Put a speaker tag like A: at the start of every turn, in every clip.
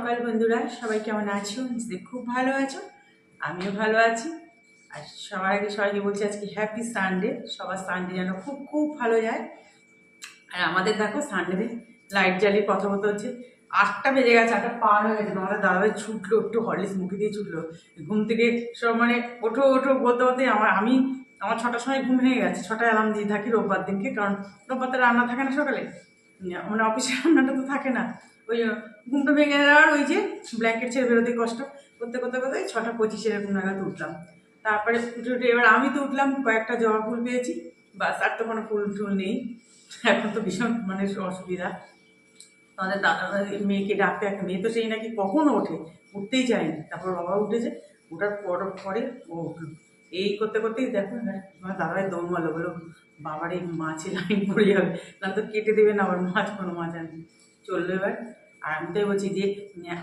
A: সকাল বন্ধুরা, সবাই কেমন আছো? নিশ্চয়ই খুব ভালো আছো, আমিও ভালো আছি। আর সবাইকে বলছি আজকে হ্যাপি সানডে। সবার সানডে যেন খুব খুব ভালো যায়। আর আমাদের দেখো সানডে লাইট জ্বালিয়ে কথা বলতে হচ্ছে। 8টা বেজে গেছে, 8টা পার হয়ে গেছে। আমাদের দাদাভাই ছুটলো, একটু হরলিক্স মুখে দিয়ে ছুটলো ঘুম থেকে। সব মানে ওঠো ওঠো বলতে বলতে আমার 6টার সময় ঘুম ভেঙে গেছে। 6টায় অ্যালার্ম দিয়ে থাকি রোববার দিনকে, কারণ রোববার তো রান্না থাকে না সকালে, মানে অফিসের রান্নাটা তো থাকে না। ওই ঘুমটা ভেঙে যাওয়ার ওই যে ব্ল্যাঙ্কেট ছেড়ে বেরোতে কষ্ট করতে করতে করতে 6টা 25 এরকম নাগাদ উঠলাম। তারপরে উঠে উঠে এবার আমি তো উঠলাম, কয়েকটা জবা ফুল পেয়েছি, বাস আর তো কোনো ফুল টুল নেই। এখন তো ভীষণ মানে অসুবিধা। আমাদের দাদা মেয়েকে ডাকতে, একটা মেয়ে তো সেই নাকি কখনো ওঠে, উঠতেই চায়নি। তারপর বাবা উঠেছে, ওঠার পরে ও উঠলো। এই করতে করতেই দেখো আমার দাদাভাই দৌড় মারলো, বলো বাবার এই মাছের লাইন পড়ে যাবে, না তো কেটে দেবে না আবার মাছ, কোনো মাছ আনবে। চললো এবার। আর আমি তাই বলছি যে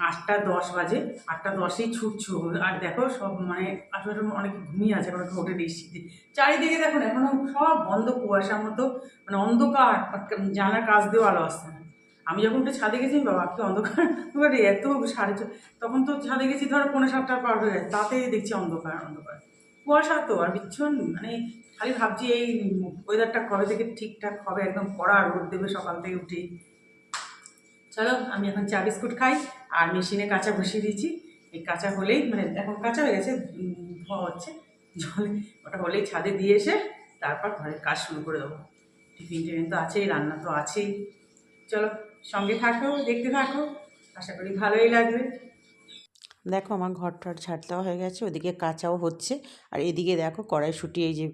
A: 8টা 10 বাজে, 8টা 10এই ছুটছো। আর দেখো সব মানে আশেপাশে অনেকে ঘুমিয়ে আছে, কোনো ওঠে নিশ্চিত। চারিদিকে দেখো না এখনো সব বন্ধ, কুয়াশার মতো, মানে অন্ধকার। জানার কাজ দিয়েও আলো আসছে না। আমি যখন একটু ছাদে গেছি, বাবা কি অন্ধকার, এবারে এত তখন তো ছাদে গেছি ধরো 6:45 পার হয়ে গেছে, তাতেই দেখছি অন্ধকার অন্ধকার, কুয়াশা তো আর ভীষণ। মানে খালি ভাবছি এই ওয়েদারটা কবে থেকে ঠিকঠাক হবে, একদম কড়া রোদ দেবে সকাল থেকে উঠেই। চলো আমি এখন চা বিস্কুট খাই, আর মেশিনে কাঁচা বসিয়ে দিয়েছি। এই কাঁচা হলেই, মানে এখন কাঁচা হয়ে গেছে, ধোয়া হচ্ছে জলে, ওটা হলেই ছাদে দিয়ে এসে তারপর ঘরের কাজ শুরু করে দেবো। টিফিন তো আছেই, রান্না তো আছেই। চলো সঙ্গে থাকো, দেখতে থাকো, আশা করি ভালোই লাগবে।
B: দেখো আমার ঘর টর ঝাড় দেওয়া হয়ে গেছে, ওদিকে কাঁচাও হচ্ছে। আর এদিকে দেখো কড়াইশুঁটি, এই যে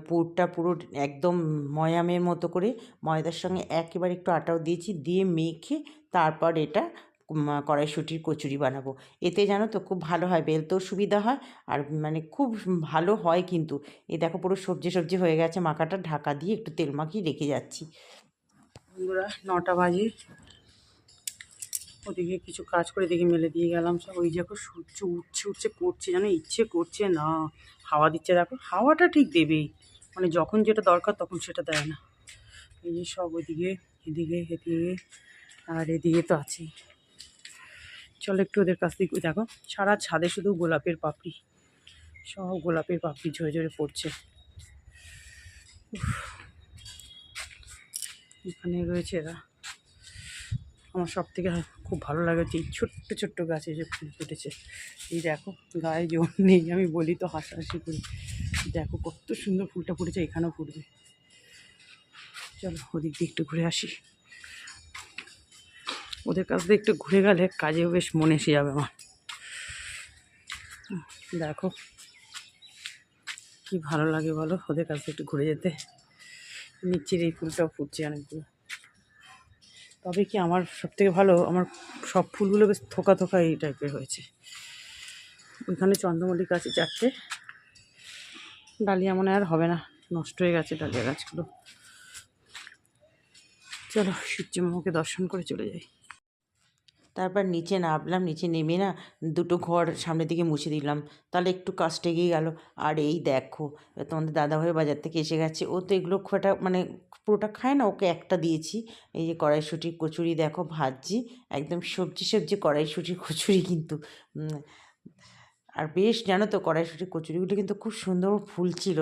B: পুরটা পুরো একদম ময়ামের মতো করে, ময়দার সঙ্গে একেবারে একটু আটাও দিয়েছি, দিয়ে মেখে তারপর এটা কড়াইশুঁটির কচুরি বানাবো। এতে জানো তো খুব ভালো হয়, বেলতেও সুবিধা হয়, আর মানে খুব ভালো হয় কিন্তু। এই দেখো পুরো সবজি সবজি হয়ে গেছে, মাখাটা ঢাকা দিয়ে একটু তেল মাখিয়ে রেখে যাচ্ছি।
A: বন্ধুরা 9টা বাজে, ওদিকে কিছু কাজ করে দেখি মেলে দিয়ে গেলাম সব। ওই দেখো সূর্য উঠছে উঠছে করছে, যেন ইচ্ছে করছে না। হাওয়া দিচ্ছে দেখো, হাওয়াটা ঠিক দেবেই, মানে যখন যেটা দরকার তখন সেটা দেয় না। এই যে সব ওইদিকে, এদিকে এদিকে, আর এদিকে তো আছেই। চলো একটু ওদের কাছ থেকে। দেখো সারা ছাদে শুধু গোলাপের পাপড়ি, সব গোলাপের পাপড়ি ঝরে ঝরে পড়ছে। এখানে রয়েছে এরা। আমার সব থেকে খুব ভালো লাগে যে ছোট্ট ছোট্ট গাছে যে ফুল ফুটেছে। এই দেখো গায়ে জোর নেই, আমি বলি তো হাসাহাসি করি। দেখো কত সুন্দর ফুলটা ফুটেছে, এখানেও ফুটবে। চলো ওদিক দিয়ে একটু ঘুরে আসি, ওদের কাছ দিয়ে একটু ঘুরে গেলে কাজেও বেশ মনে এসে যাবে আমার। দেখো কি ভালো লাগে বলো ওদের কাছ থেকে একটু ঘুরে যেতে। নিচের এই ফুলটাও ফুটছে অনেকগুলো। তবে কি আমার সবথেকে ভালো, আমার সব ফুলগুলো বেশ থোকা থোকা এই টাইপের হয়েছে। ওইখানে চন্দ্রমল্লিকা আছে 4টে, ডালিয়া মনে আর হবে না, নষ্ট হয়ে গেছে ডালিয়া গাছগুলো। চলো সূর্য মামাকে দর্শন করে চলে যাই।
B: তারপর নিচে নামলাম, নিচে নেমে না দুটো ঘর সামনের দিকে মুছে দিলাম, তাহলে একটু কাজটা এগিয়ে গেল। আর এই দেখো তোমাদের দাদাভাই বাজার থেকে এসে গেছে, ও তো এগুলো খুব একটা মানে পুরোটা খায় না, ওকে একটা দিয়েছি। এই যে কড়াইশুঁটির কচুরি দেখো ভাজছি, একদম সবজি সবজি কড়াইশুঁটির কচুরি কিন্তু। আর বেশ জানো তো কড়াইশুঁটির কচুরিগুলো কিন্তু খুব সুন্দর ফুলছিল।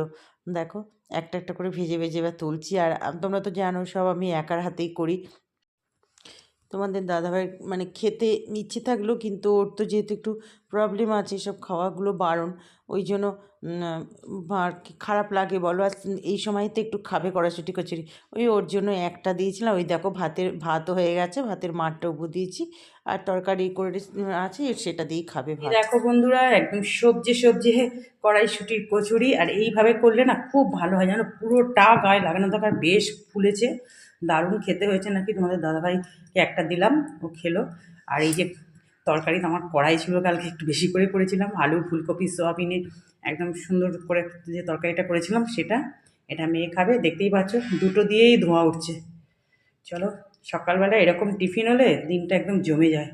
B: দেখো একটা একটা করে ভেজে ভেজে এবার তুলছি। আর তোমরা তো জানো সব আমি একার হাতেই করি। তোমাদের দাদাভাই মানে খেতে ইচ্ছে থাকলেও কিন্তু ওর তো যেহেতু একটু প্রবলেম আছে, সব খাওয়াগুলো বারণ, ওই জন্য আর কি খারাপ লাগে বলো। আর এই সময়তে একটু খাবে কড়াইশুঁটি কচুরি, ওই ওর জন্য একটা দিয়েছিলাম। ওই দেখো ভাতও হয়ে গেছে, ভাতের মাঠটাও দিয়েছি, আর তরকারি করে আছে সেটা দিয়েই খাবে ভাত।
A: দেখো বন্ধুরা একদম সবজি সবজি কড়াইশুঁটির কচুরি, আর এইভাবে করলে না খুব ভালো হয় জানো, পুরোটা গায়ে লাগানো দরকার। বেশ ফুলেছে, দারুণ খেতে হয়েছে নাকি। তোমাদের দাদাভাইকে একটা দিলাম, ও খেলো। আর এই যে তরকারি তো আমার কড়াই ছিল কালকে, একটু বেশি করে করেছিলাম, আলু ফুলকপি সোয়াবিনের একদম সুন্দর করে যে তরকারিটা করেছিলাম সেটা। এটা মেয়ে খাবে, দেখতেই পাচ্ছ দুটো দিয়েই ধোঁয়া উঠছে। চলো সকালবেলা এরকম টিফিন হলে দিনটা একদম জমে যায়।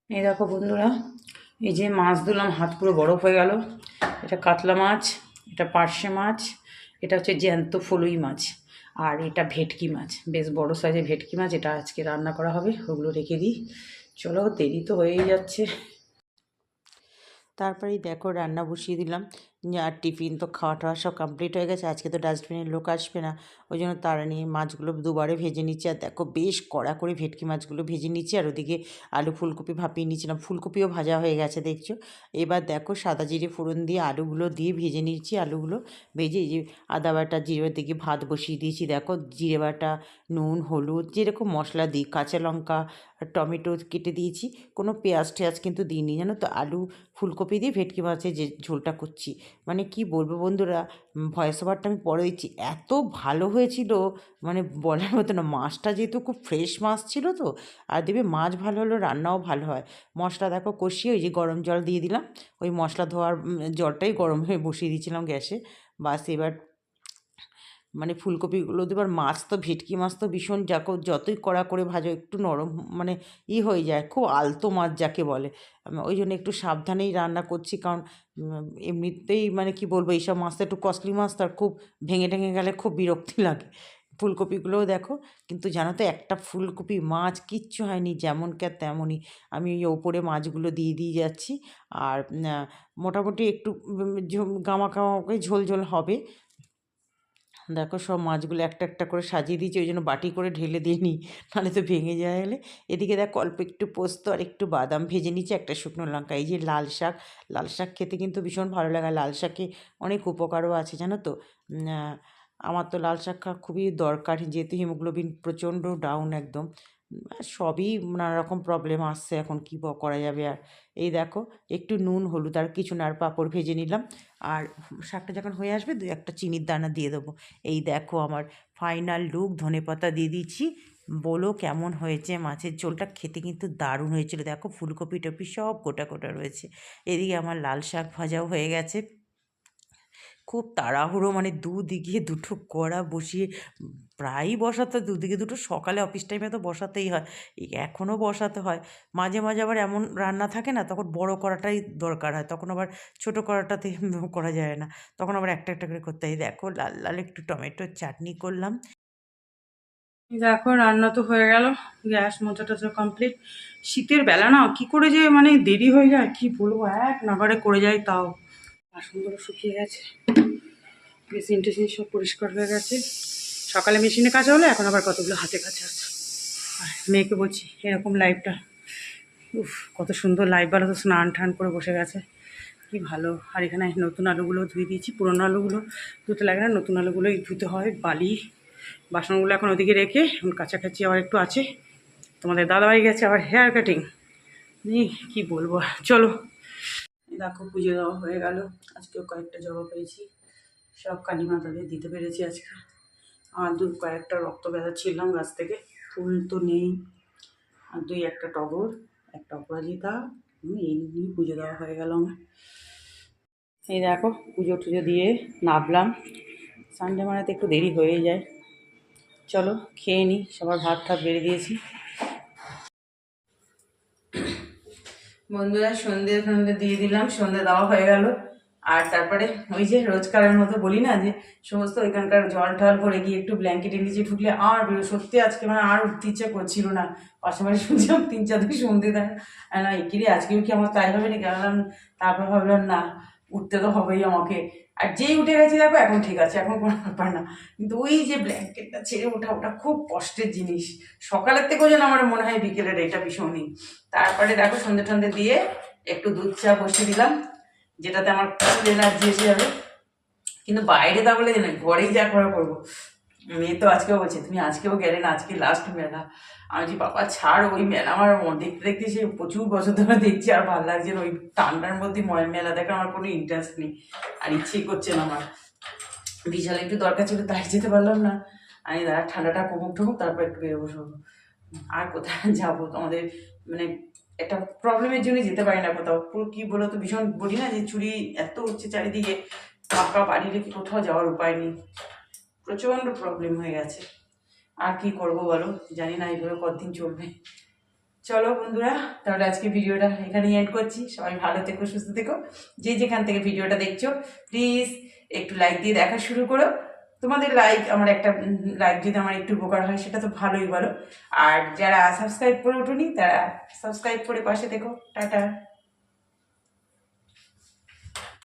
A: এই দেখো বন্ধুরা, এই যে মাছ ধুলাম, হাত পুরো বরফ হয়ে গেল। এটা কাতলা মাছ, এটা পার্শে মাছ, এটা হচ্ছে জ্যান্ত ফলুই মাছ, আর এটা ভেটকি মাছ, বেশ বড় সাইজের ভেটকি মাছ। এটা আজকে রান্না করা হবে, ওগুলো রেখে দিই। চলো, দেরি তো হয়েই যাচ্ছে।
B: তারপরেই দেখো রান্না বসিয়ে দিলাম। আর টিফিন তো খাওয়া টাওয়া সব কমপ্লিট হয়ে গেছে। আজকে তো ডাস্টবিনের লোক আসবে না, ওই জন্য তাড়া নিয়ে মাছগুলো দুবারে ভেজে নিচ্ছি। আর দেখো বেশ কড়া করে ভেটকি মাছগুলো ভেজে নিচ্ছি, আর ওদিকে আলু ফুলকপি ভাপিয়ে নিচ্ছিলাম। ফুলকপিও ভাজা হয়ে গেছে দেখছো। এবার দেখো সাদা জিরে ফোড়ন দিয়ে আলুগুলো দিয়ে ভেজে নিচ্ছি। আলুগুলো ভেজে এই যে আদা বাটা জিরে দিকে ভাত বসিয়ে দিয়েছি। দেখো জিরে বাটা, নুন, হলুদ, যেরকম মশলা দিই, কাঁচা লঙ্কা, টমেটো কেটে দিয়েছি। কোনো পেঁয়াজ টেয়াজ কিন্তু দিইনি, জানো তো। আলু ফুলকপি দিয়ে ভেটকি মাছের যে ঝোলটা করছি, মানে কি বলবো বন্ধুরা, ভয়েস ওভারটা আমি পরে দিচ্ছি, এত ভালো হয়েছিল মানে বলার মতো না। মাছটা যেহেতু খুব ফ্রেশ মাছ ছিল তো, আর দেবে মাছ ভালো হলো রান্নাও ভালো হয়। মশলা দেখো কষিয়ে ওই যে গরম জল দিয়ে দিলাম, ওই মশলা ধোয়ার জলটাই গরম হয়ে বসিয়ে দিয়েছিলাম গ্যাসে। বাস এবার মানে ফুলকপিগুলো দেবার। মাছ তো ভেটকি মাছ তো ভীষণ, যতই কড়া করে ভাজো একটু নরম মানে হয়ে যায়, খুব আলতো মাছ যাকে বলে। ওই জন্য একটু সাবধানেই রান্না করছি, কারণ এমনিতেই মানে কি বলবো, এইসব মাছ তো একটু কস্টলি মাছ, তার খুব ভেঙে টেঙে গেলে খুব বিরক্তি লাগে। ফুলকপিগুলোও দেখো, কিন্তু জানো তো একটা ফুলকপি মাছ কিচ্ছু হয়নি, যেমন কে তেমনই। আমি ওই ওপরে মাছগুলো দিয়ে দিয়ে যাচ্ছি। আর মোটামুটি একটু গামা গামা করে ঝোল ঝোল হবে। দেখো সব মাছগুলো একটা একটা করে সাজিয়ে দিয়েছি, ওই জন্য বাটি করে ঢেলে দিয়ে নিই, নাহলে তো ভেঙে যায় এলে। এদিকে দেখো অল্প একটু পোস্ত আর একটু বাদাম ভেজে নিচ্ছি, একটা শুকনো লঙ্কা। এই যে লাল শাক, লাল শাক খেতে কিন্তু ভীষণ ভালো লাগে। লাল শাকে অনেক উপকারও আছে জানো তো। আমার তো লাল শাক খাওয়া খুবই দরকার, যেহেতু হিমোগ্লোবিন প্রচণ্ড ডাউন একদম। সবই নানা রকম প্রবলেম আসছে এখন, কী করা যাবে আর। এই দেখো একটু নুন হলুদ আর কিছু না, আর পাঁপড় ভেজে নিলাম। আর শাকটা যখন হয়ে আসবে দু একটা চিনির দানা দিয়ে দেবো। এই দেখো আমার ফাইনাল লুক, ধনেপাতা দিয়ে দিচ্ছি। বলো কেমন হয়েছে, মাছের ঝোলটা খেতে কিন্তু দারুণ হয়েছিল। দেখো ফুলকপি টপি সব গোটা গোটা রয়েছে। এদিকে আমার লাল শাক ভাজাও হয়ে গেছে। খুব তাড়াহুড়ো, মানে দুদিকে দুটো কড়া বসিয়ে প্রায়ই বসাতে, দুদিকে দুটো, সকালে অফিস টাইমে তো বসাতেই হয়, এখনও বসাতে হয়। মাঝে মাঝে আবার এমন রান্না থাকে না, তখন বড় কড়াটাই দরকার হয়, তখন আবার ছোটো কড়াটাতে করা যায় না, তখন আবার একটা একটা করে করতে হয়। দেখো লাল লাল একটু টমেটোর চাটনি করলাম।
A: দেখো রান্না তো হয়ে গেল, গ্যাস মোছা টোছা কমপ্লিট। শীতের বেলা না কি করে যে মানে দেরি হয়ে যায় কি বলবো, এক নাগারে করে যায়। তাও বাসনগুলো শুকিয়ে গেছে, মেশিন টেশিন সব পরিষ্কার হয়ে গেছে। সকালে মেশিনে কাচা হলো, এখন আবার কতগুলো হাতে কাচা আছে। আর মেয়েকে বলছি এরকম লাইভটা, উফ কত সুন্দর লাইভ, ভালো তো স্নান টান করে বসে গেছে, কি ভালো। আর এখানে নতুন আলুগুলো ধুয়ে দিয়েছি, পুরোনো আলুগুলো ধুতে লাগে না, নতুন আলুগুলোই ধুতে হয়। বালি বাসনগুলো এখন ওদিকে রেখে এখন কাছাকাছি আবার একটু আছে। তোমাদের দাদাভাই গেছে আবার হেয়ার কাটিং, নেই কি বলবো। চলো দেখো পুজো দেওয়া হয়ে গেল, আজকেও কয়েকটা জবা পেয়েছি, সব কালী মাতাদের দিতে পেরেছি আজকে। আর কয়েকটা রক্ত গাঁদা ছিলাম গাছ থেকে, ফুল তো নেই। আর একটা টগর, একটা অপরাজিতা, এই নিয়ে পুজো দেওয়া হয়ে গেল আমার। এই দেখো পুজো টুজো দিয়ে নামলাম। সানডে মানেতে একটু দেরি হয়ে যায়। চলো খেয়ে নিই, সবার ভাত টাত বেড়ে দিয়েছি। বন্ধুরা সন্ধ্যে সন্ধ্যে দিয়ে দিলাম, সন্ধ্যে দেওয়া হয়ে গেল। আর তারপরে ওই যে রোজকারের মতো বলি না, যে সমস্ত ওইখানকার জল টল ভরে গিয়ে একটু ব্ল্যাঙ্কেটের নিচে ঢুকলে আর সত্যি আজকে মানে আর উঠতে ইচ্ছা করছিল না। পাশাপাশি শুনছিলাম 3-4 দিন সন্ধ্যে দেয় না, একিরে আজকেও কি আমার তাই হবে না কেন। তারপর ভাবলাম না, উঠতে তো হবেই আমাকে। আর যেই উঠে গেছি দেখো এখন ঠিক আছে, এখন কোনো ব্যাপার না। কিন্তু ওই যে ব্ল্যাঙ্কেটটা ছেড়ে ওঠা, ওটা খুব কষ্টের জিনিস। সকালের থেকেও যেন আমার মনে হয় বিকেলের এটা ভীষণই। তারপরে দেখো সন্ধে টন্ধে দিয়ে একটু দুধ চা বসিয়ে দিলাম, যেটাতে আমার ফুল এনার্জি এসে যাবে। কিন্তু বাইরে তা বলে না, ঘরেই যা করা করবো। মেয়ে তো আজকেও বলছে তুমি আজকেও গেলে না, আজকে লাস্ট মেলা। আমি বলছি বাবা ছাড়, ওই মেলা আমার দেখতে দেখতে সে প্রচুর বছর ধরে দেখছি, আর ভালো লাগছে না। ওই ঠান্ডার মধ্যে মেলা দেখার আমার কোনো ইন্টারেস্ট নেই, আর ইচ্ছেই করছে না আমার। বিশাল একটু দরকার ছিল, তাই যেতে পারলাম না। আমি দাঁড়া ঠান্ডাটা কমুক ঠমুক তারপর একটু বেরোবো সব। আর কোথায় যাবো, তোমাদের মানে একটা প্রবলেমের জন্য যেতে পারি না কোথাও। পুরো কি বলো তো, ভীষণ বলি না যে চুরি এত হচ্ছে চারিদিকে, পাকা বাড়ি রেখে কোথাও যাওয়ার উপায় নেই, প্রচণ্ড প্রবলেম হয়ে গেছে। আর কি করব বলো, জানি না এইভাবে কতদিন চলবে। চলো বন্ধুরা, তাহলে আজকে ভিডিওটা এখানেই এন্ড করছি। সবাই ভালো থেকো, সুস্থ থেকো। যে যেখান থেকে ভিডিওটা দেখছো প্লিজ একটু লাইক দিয়ে দেখা শুরু করো। তোমাদের লাইক, আমার একটা লাইক যদি আমার একটু উপকার হয় সেটা তো ভালোই বলো। আর যারা সাবস্ক্রাইব করে ওঠোনি তারা সাবস্ক্রাইব করে পাশে দেখো। টাটা।